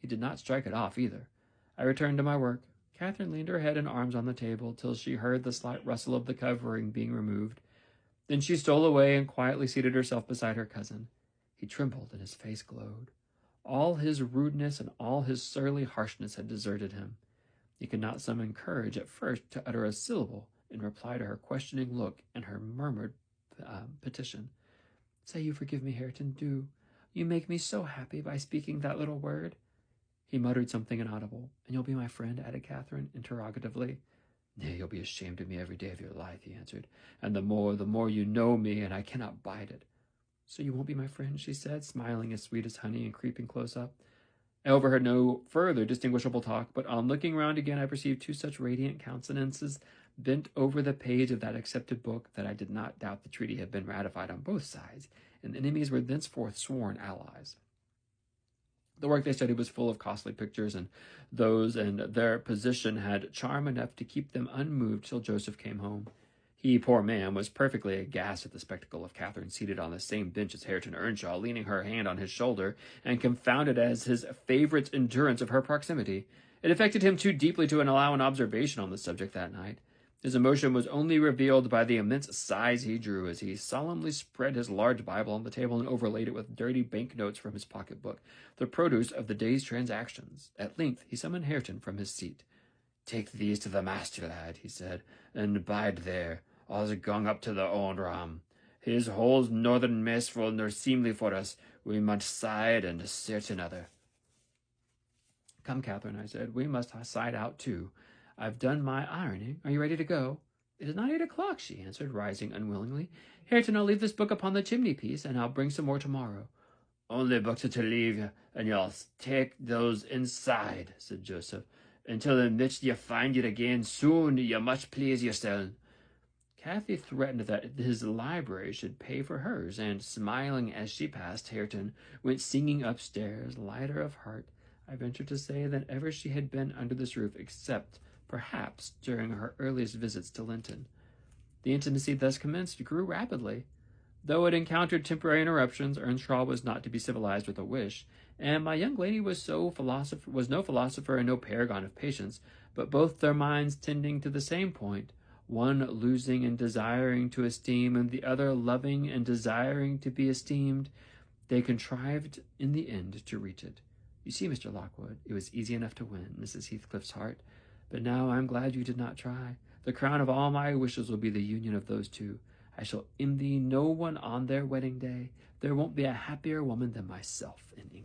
He did not strike it off, either. I returned to my work. Catherine leaned her head and arms on the table till she heard the slight rustle of the covering being removed. Then she stole away and quietly seated herself beside her cousin. He trembled and his face glowed. All his rudeness and all his surly harshness had deserted him. He could not summon courage at first to utter a syllable in reply to her questioning look and her murmured petition. "Say you forgive me, Hareton, do. You make me so happy by speaking that little word." He muttered something inaudible. "And you'll be my friend?" added Catherine, interrogatively. "Nay, you'll be ashamed of me every day of your life," he answered. "And the more you know me, and I cannot bide it." "So you won't be my friend?" she said, smiling as sweet as honey and creeping close up. I overheard no further distinguishable talk, but on looking round again I perceived two such radiant countenances bent over the page of that accepted book that I did not doubt the treaty had been ratified on both sides, and the enemies were thenceforth sworn allies. The work they studied was full of costly pictures, and those and their position had charm enough to keep them unmoved till Joseph came home. He, poor man, was perfectly aghast at the spectacle of Catherine seated on the same bench as Hareton Earnshaw, leaning her hand on his shoulder, and confounded as his favourite's endurance of her proximity. It affected him too deeply to allow an observation on the subject that night. His emotion was only revealed by the immense sighs he drew as he solemnly spread his large Bible on the table and overlaid it with dirty bank-notes from his pocket-book, the produce of the day's transactions. At length he summoned Hareton from his seat. "Take these to the master, lad," he said, "and bide there. All's gone up to the old ram. His whole northern messful nor seemly for us. We must side and search another." "Come, Catherine," I said, "we must side out too. I've done my ironing. Are you ready to go?" "It is not 8 o'clock," she answered, rising unwillingly. "Hareton, I'll leave this book upon the chimney-piece, and I'll bring some more tomorrow." "Only books to leave, and you'll take those inside," said Joseph. "Until the midst you find it again soon, you must please yourself." Cathy threatened that his library should pay for hers, and, smiling as she passed, Hareton went singing upstairs, lighter of heart, I venture to say, than ever she had been under this roof, except, perhaps, during her earliest visits to Linton. The intimacy thus commenced grew rapidly. Though it encountered temporary interruptions, Earnshaw was not to be civilized with a wish, and my young lady was no philosopher and no paragon of patience, but both their minds tending to the same point, one losing and desiring to esteem, and the other loving and desiring to be esteemed, they contrived in the end to reach it. You see, Mr. Lockwood, it was easy enough to win Mrs. Heathcliff's heart, but now I am glad you did not try. The crown of all my wishes will be the union of those two. I shall envy no one on their wedding day. There won't be a happier woman than myself in England.